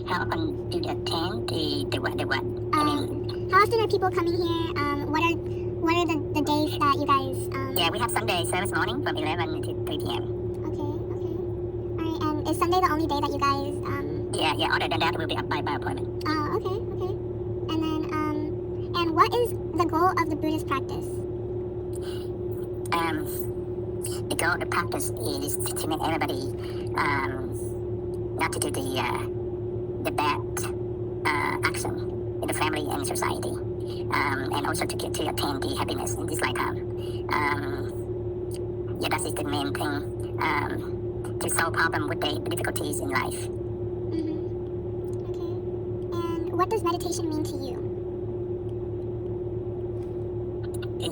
How often do you attend the what? How often are people coming here? What are the days that you guys? Yeah, we have Sunday service morning from 11 to 3 p.m. Okay. All right. And is Sunday the only day that you guys? Yeah. Other than that, we'll be up by appointment. Oh, okay. And then and what is the goal of the Buddhist practice? The goal of the practice is to make everybody not to do the bad action in the family and society, and also to attain the happiness in this lifetime. Yeah, that is the main thing, to solve problem with the difficulties in life. Okay. And what does meditation mean to you? Can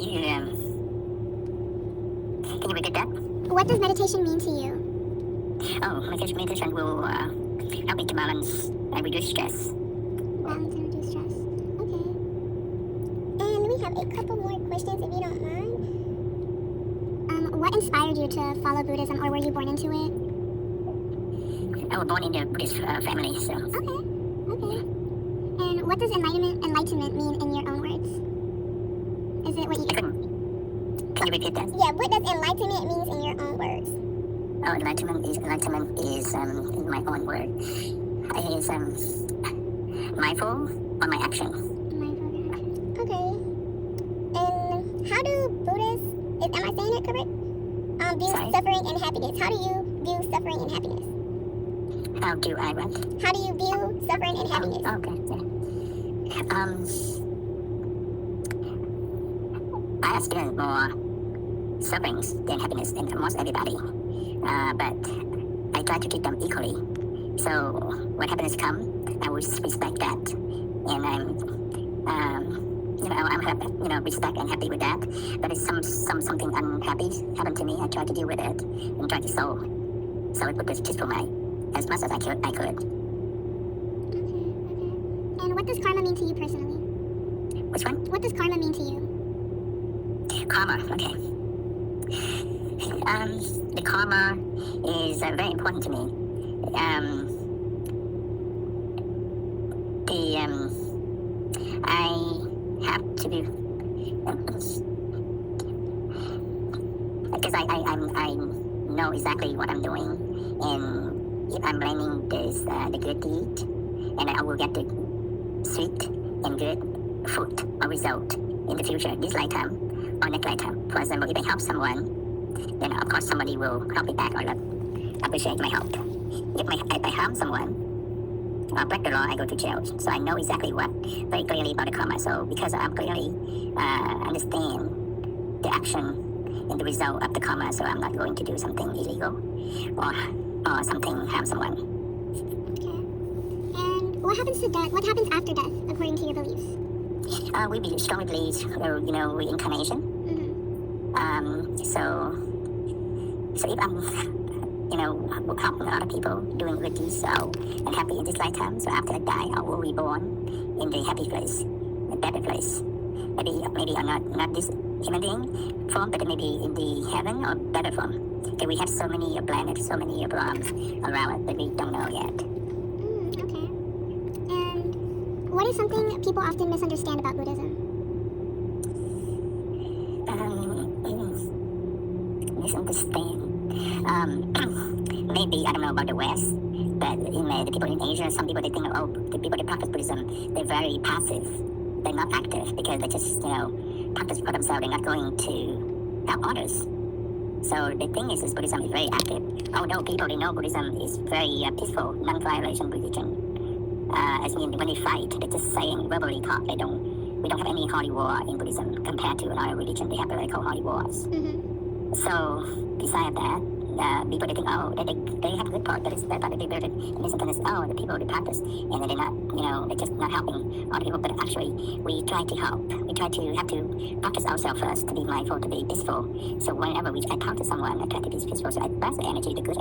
you repeat that? What does meditation mean to you? Oh, meditation will help me to balance and reduce stress. Balance and reduce stress. Okay. And we have a couple more questions if you don't mind. What inspired you to follow Buddhism, or were you born into it? I was born in a Buddhist family, so. Okay. And what does enlightenment mean in your own words? Is it what you... Can you repeat that? Yeah, what does enlightenment mean in your own words? Oh, enlightenment is in my own word. It is mindful on my action. Okay. And how do Buddhists, am I saying it correct? View Sorry? suffering and happiness. How do you view suffering and happiness? How do I what? How do you view suffering and happiness? Okay. Yeah. I experience more sufferings than happiness than almost everybody. But I try to treat them equally. So when happiness comes, I will respect that, and I'm happy, respect and happy with that. But if something unhappy happened to me, I try to deal with it and try to solve it with this peaceful mind as much as I could. Okay. And what does karma mean to you personally? Which one? What does karma mean to you? Karma. Okay. The karma is very important to me. I have to be, because I know exactly what I'm doing, and if I'm blaming the good deed, and I will get the sweet and good fruit or result in the future, this lifetime or next lifetime. For example, if I help someone, then of course somebody will help me back or appreciate my help. If I harm someone or break the law, I go to jail. So I know exactly very clearly about the karma. So because I clearly understand the action and the result of the karma, so I'm not going to do something illegal or something harm someone. Okay. And what happens to death? What happens after death, according to your beliefs? We strongly believe, reincarnation. So if I'm, helping other people, doing good deeds, so I'm happy in this lifetime. So after I die, I will be born in the happy place, a better place. Maybe I'm not this human being form, but maybe in the heaven or better form. Okay, we have so many planets, so many realms around it that we don't know yet. Okay. And what is something people often misunderstand about Buddhism? Misunderstand. Maybe I don't know about the West, but the people in Asia, some people they think, the people that practice Buddhism, they're very passive. They're not active because they just practice for themselves. They're not going to help others. So the thing is Buddhism is very active. Although people they know Buddhism is very peaceful, non-violation religion. As in when they fight, they're just saying verbally talk. We don't have any holy war in Buddhism compared to another religion. They have what they call holy wars. So besides that, people they think, they have a good part, but it's bad part. The people that misunderstand, the people they practice, and they're not, they're just not helping other people. But actually, we try to help. We try to have to practice ourselves first to be mindful, to be peaceful. So whenever I talk to someone, I try to be peaceful. So I pass the energy, the good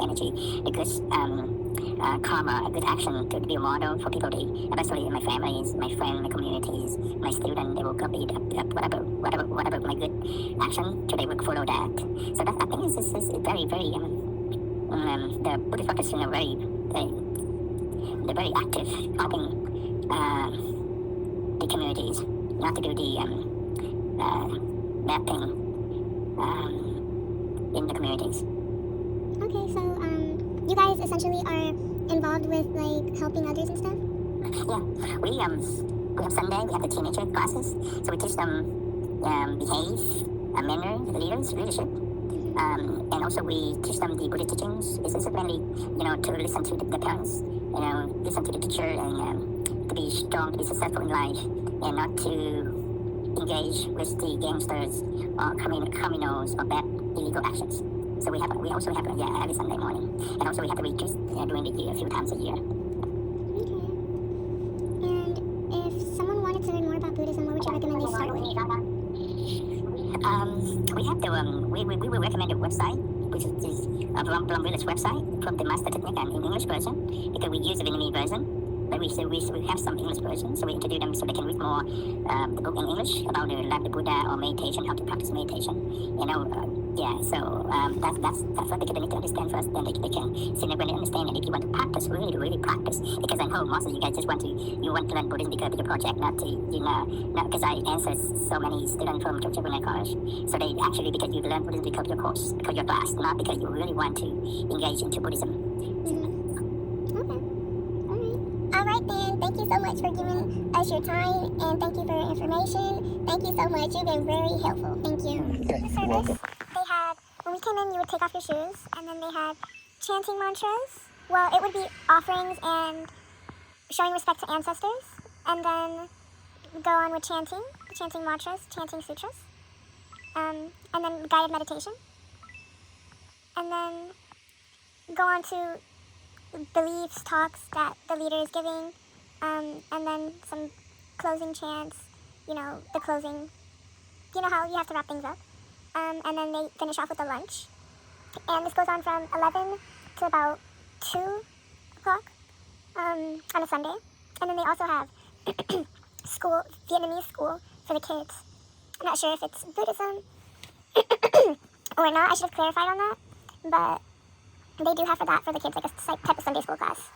karma, a good action to be a model for people. Especially in my families, my friends, my communities, my students, they will copy whatever my good action, so they will follow that. So that I think is very, very the Buddhist practice, very they're very active, helping the communities, not to do the mapping in the communities. Okay, so you guys essentially are involved with like helping others and stuff? Yeah, we have Sunday, we have the teenager classes, so we teach them behave, manner, leadership. And also we teach them the Buddha teachings. It's mainly, to listen to the parents, listen to the teacher, and to be strong, to be successful in life, and not to engage with the gangsters or criminals or bad illegal actions. So we also have every Sunday morning, and also we have the retreats during the year, a few times a year. Okay. And if someone wanted to learn more about Buddhism, what would you recommend they start with? We have the we will recommend the website, which is Plum Village website from the Master Technique and in English version, because we use the Vietnamese version, but we have some English version, so we introduce them so they can read more the book in English about the life of the Buddha or meditation, how to practice meditation. So that's what they need to understand first. Then they can significantly understand. And if you want to practice, really practice, because I know most of you guys want to learn Buddhism because of your project, not because I answered so many students from Church College. So they actually, because you learn Buddhism because of your course, because your class, not because you really want to engage into Buddhism. Okay. All right then. Thank you so much for giving us your time, and thank you for your information. Thank you so much. You've been very helpful. Thank you. Okay, The you're welcome. they had, when we came in, you would take off your shoes, and then they had chanting mantras. Well, it would be offerings and showing respect to ancestors, and then go on with chanting mantras, chanting sutras, and then guided meditation, and then go on to beliefs, talks that the leader is giving, and then some closing chants, the closing, how you have to wrap things up, and then they finish off with a lunch, and this goes on from 11 to about 2 o'clock on a Sunday, and then they also have Vietnamese school for the kids. I'm not sure if it's Buddhism or not. I should have clarified on that, but they do have for the kids, like a type of Sunday school class.